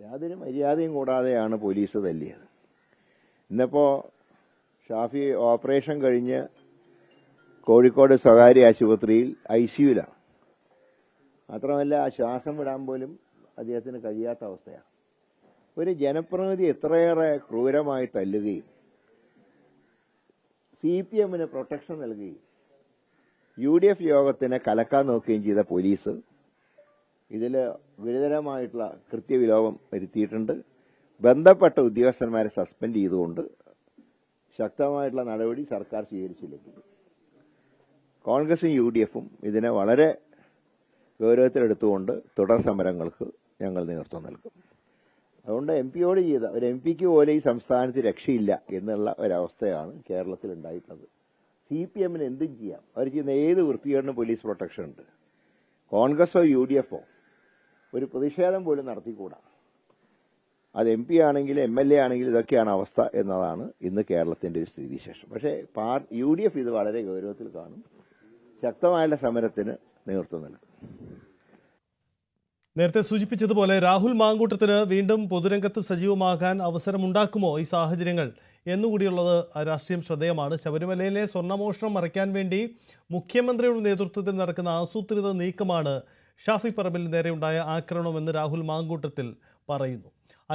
യാതൊരു മര്യാദയും കൂടാതെയാണ് പോലീസ് തല്ലിയത്. ഇന്നിപ്പോൾ ഷാഫി ഓപ്പറേഷൻ കഴിഞ്ഞ് കോഴിക്കോട് സ്വകാര്യ ആശുപത്രിയിൽ ICUവിലാണ്. മാത്രമല്ല ശ്വാസം വിടാൻ പോലും അദ്ദേഹത്തിന് കഴിയാത്ത അവസ്ഥയാണ്. ഒരു ജനപ്രതിനിധി എത്രയേറെ ക്രൂരമായി തല്ലുകയും CPMന് പ്രൊട്ടക്ഷൻ നൽകുകയും UDF യോഗത്തിനെ കലക്കാൻ നോക്കുകയും ചെയ്ത പോലീസ് ഇതിൽ ഗുരുതരമായിട്ടുള്ള കൃത്യവിലോപം വരുത്തിയിട്ടുണ്ട്. ബന്ധപ്പെട്ട ഉദ്യോഗസ്ഥന്മാരെ സസ്പെൻഡ് ചെയ്തുകൊണ്ട് ശക്തമായിട്ടുള്ള നടപടി സർക്കാർ സ്വീകരിച്ചില്ലെങ്കിൽ കോൺഗ്രസും UDFും ഇതിനെ വളരെ ഗൗരവത്തിലെടുത്തുകൊണ്ട് തുടർ സമരങ്ങൾക്ക് ഞങ്ങൾ നേതൃത്വം നൽകും. അതുകൊണ്ട് MPയോട് ചെയ്ത ഒരു MPക്ക് പോലെ ഈ സംസ്ഥാനത്ത് രക്ഷയില്ല എന്നുള്ള ഒരവസ്ഥയാണ് കേരളത്തിൽ ഉണ്ടായിട്ടുള്ളത്. CPMന് എന്തും ചെയ്യാം. അവർ ചെയ്യുന്ന ഏത് വൃത്തികേടിനും പോലീസ് പ്രൊട്ടക്ഷൻ ഉണ്ട്. കോൺഗ്രസോ UDFോ ഒരു പ്രതിഷേധം പോലും നടത്തിക്കൂടാ. അത് MP ആണെങ്കിലും MLA ആണെങ്കിലും ഇതൊക്കെയാണ് അവസ്ഥ എന്നതാണ് ഇന്ന് കേരളത്തിന്റെ ഒരു സ്ഥിതിവിശേഷം. പക്ഷേ UDF ഇത് വളരെ ഗൗരവത്തിൽ കാണും. ശക്തമായ സമരത്തിന് നേതൃത്വം നൽകും. നേരത്തെ സൂചിപ്പിച്ചതുപോലെ രാഹുൽ മാങ്കൂട്ടത്തിന് വീണ്ടും പൊതുരംഗത്ത് സജീവമാകാൻ അവസരമുണ്ടാക്കുമോ ഈ സാഹചര്യങ്ങൾ എന്നുകൂടിയുള്ളത് രാഷ്ട്രീയം ശ്രദ്ധേയമാണ്. ശബരിമലയിലെ സ്വർണ്ണമോഷണം മറയ്ക്കാൻ വേണ്ടി മുഖ്യമന്ത്രിയുടെ നേതൃത്വത്തിൽ നടക്കുന്ന ആസൂത്രിത നീക്കമാണ് ഷാഫി പറമ്പിലിന് നേരെയുണ്ടായ ആക്രമണമെന്ന് രാഹുൽ മാങ്കൂട്ടത്തിൽ പറയുന്നു.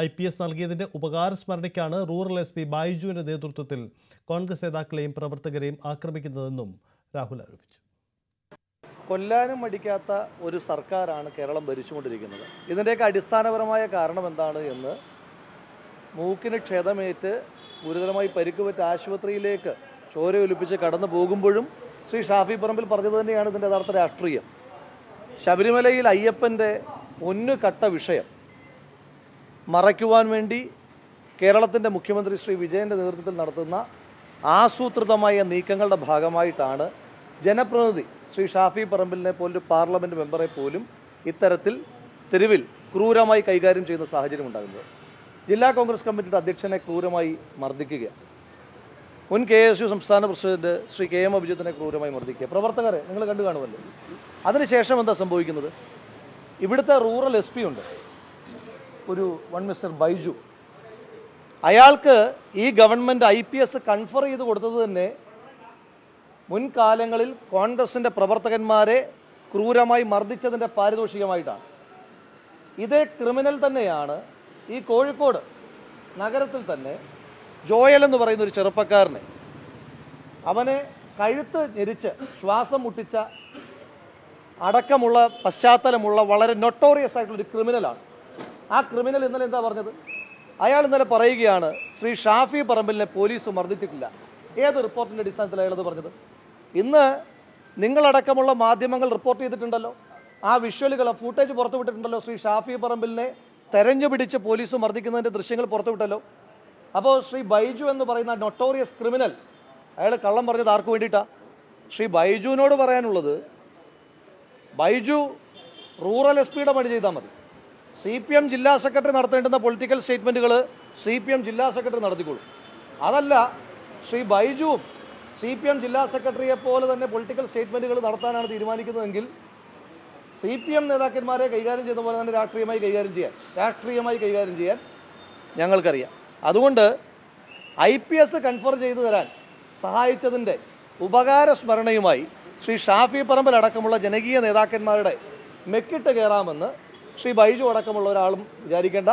IPS നൽകിയതിന്റെ ഉപകാരസ്മരണയ്ക്കാണ് റൂറൽ SP ബൈജുവിന്റെ നേതൃത്വത്തിൽ കോൺഗ്രസ് നേതാക്കളെയും പ്രവർത്തകരെയും ആക്രമിക്കുന്നതെന്നും രാഹുൽ ആരോപിച്ചു. കൊല്ലാനും മടിക്കാത്ത ഒരു സർക്കാരാണ് കേരളം ഭരിച്ചുകൊണ്ടിരിക്കുന്നത്. ഇതിൻ്റെയൊക്കെ അടിസ്ഥാനപരമായ കാരണം എന്താണ് എന്ന് മൂക്കിന് ക്ഷതമേറ്റ് ഗുരുതരമായി പരിക്കുപറ്റ ആശുപത്രിയിലേക്ക് ചോരയൊലിപ്പിച്ച് കടന്നു പോകുമ്പോഴും ശ്രീ ഷാഫി പറമ്പിൽ പറഞ്ഞത് തന്നെയാണ് ഇതിൻ്റെ യഥാർത്ഥ രാഷ്ട്രീയം. ശബരിമലയിൽ അയ്യപ്പൻ്റെ പൊന്നുകട്ട വിഷയം മറയ്ക്കുവാൻ വേണ്ടി കേരളത്തിൻ്റെ മുഖ്യമന്ത്രി ശ്രീ വിജയൻ്റെ നേതൃത്വത്തിൽ നടത്തുന്ന ആസൂത്രിതമായ നീക്കങ്ങളുടെ ഭാഗമായിട്ടാണ് ജനപ്രതിനിധി ശ്രീ ഷാഫി പറമ്പിലിനെ പോലൊരു പാർലമെൻറ്റ് മെമ്പറെ പോലും ഇത്തരത്തിൽ തെരുവിൽ ക്രൂരമായി കൈകാര്യം ചെയ്യുന്ന സാഹചര്യം ഉണ്ടാകുന്നത്. ജില്ലാ കോൺഗ്രസ് കമ്മിറ്റിയുടെ അധ്യക്ഷനെ ക്രൂരമായി മർദ്ദിക്കുക, മുൻ KSU സംസ്ഥാന പ്രസിഡന്റ് ശ്രീ KM അഭിജിത്തിനെ ക്രൂരമായി മർദ്ദിക്കുക, പ്രവർത്തകരെ നിങ്ങൾ കണ്ടു കാണുമല്ലോ. അതിനുശേഷം എന്താ സംഭവിക്കുന്നത്? ഇവിടുത്തെ റൂറൽ SP ഉണ്ട്, ഒരു മിസ്റ്റർ ബൈജു. അയാൾക്ക് ഈ ഗവൺമെൻറ് IPS കൺഫർ ചെയ്ത് കൊടുത്തത് തന്നെ മുൻകാലങ്ങളിൽ കോൺഗ്രസിൻ്റെ പ്രവർത്തകന്മാരെ ക്രൂരമായി മർദ്ദിച്ചതിൻ്റെ പാരിതോഷികമായിട്ടാണ്. ഇതേ ക്രിമിനൽ തന്നെയാണ് ഈ കോഴിക്കോട് നഗരത്തിൽ തന്നെ ജോയൽ എന്ന് പറയുന്ന ഒരു ചെറുപ്പക്കാരനെ, അവനെ കഴുത്ത് ഞെരിച്ച് ശ്വാസം മുട്ടിച്ച അടക്കമുള്ള പശ്ചാത്തലമുള്ള വളരെ നൊട്ടോറിയസ് ആയിട്ടുള്ളൊരു ക്രിമിനലാണ്. ആ ക്രിമിനൽ ഇന്നലെ എന്താ പറഞ്ഞത്? അയാൾ ഇന്നലെ പറയുകയാണ് ശ്രീ ഷാഫി പറമ്പിലിനെ പോലീസ് മർദ്ദിച്ചിട്ടില്ല. ഏത് റിപ്പോർട്ടിൻ്റെ അടിസ്ഥാനത്തിൽ അയാളത് പറഞ്ഞത്? ഇന്ന് നിങ്ങളടക്കമുള്ള മാധ്യമങ്ങൾ റിപ്പോർട്ട് ചെയ്തിട്ടുണ്ടല്ലോ, ആ വിഷ്വലുകൾ, ഫൂട്ടേജ് പുറത്തുവിട്ടിട്ടുണ്ടല്ലോ. ശ്രീ ഷാഫി പറമ്പിലിനെ തെരഞ്ഞു പിടിച്ച് പോലീസ് മർദ്ദിക്കുന്നതിൻ്റെ ദൃശ്യങ്ങൾ പുറത്തുവിട്ടല്ലോ. അപ്പോൾ ശ്രീ ബൈജു എന്ന് പറയുന്ന നൊട്ടോറിയസ് ക്രിമിനൽ അയാൾ കള്ളം പറഞ്ഞത് ആർക്ക് വേണ്ടിയിട്ടാണ്? ശ്രീ ബൈജുവിനോട് പറയാനുള്ളത്, ബൈജു റൂറൽ SP പണി ചെയ്താൽ മതി. CPM ജില്ലാ സെക്രട്ടറി നടത്തേണ്ടുന്ന പൊളിറ്റിക്കൽ സ്റ്റേറ്റ്മെൻറ്റുകൾ CPM ജില്ലാ സെക്രട്ടറി നടത്തിക്കൊള്ളും. അതല്ല, ശ്രീ ബൈജുവും CPM ജില്ലാ സെക്രട്ടറിയെ പോലെ തന്നെ പൊളിറ്റിക്കൽ സ്റ്റേറ്റ്മെൻറ്റുകൾ നടത്താനാണ് തീരുമാനിക്കുന്നതെങ്കിൽ CPM നേതാക്കന്മാരെ കൈകാര്യം ചെയ്യുന്ന പോലെ തന്നെ രാഷ്ട്രീയമായി കൈകാര്യം ചെയ്യാൻ ഞങ്ങൾക്കറിയാം. അതുകൊണ്ട് IPS കൺഫർ ചെയ്തു തരാൻ സഹായിച്ചതിൻ്റെ ഉപകാരസ്മരണയുമായി ശ്രീ ഷാഫി പറമ്പിൽ അടക്കമുള്ള ജനകീയ നേതാക്കന്മാരുടെ മെക്കിട്ട് കയറാമെന്ന് ശ്രീ ബൈജു അടക്കമുള്ള ഒരാളും വിചാരിക്കേണ്ട.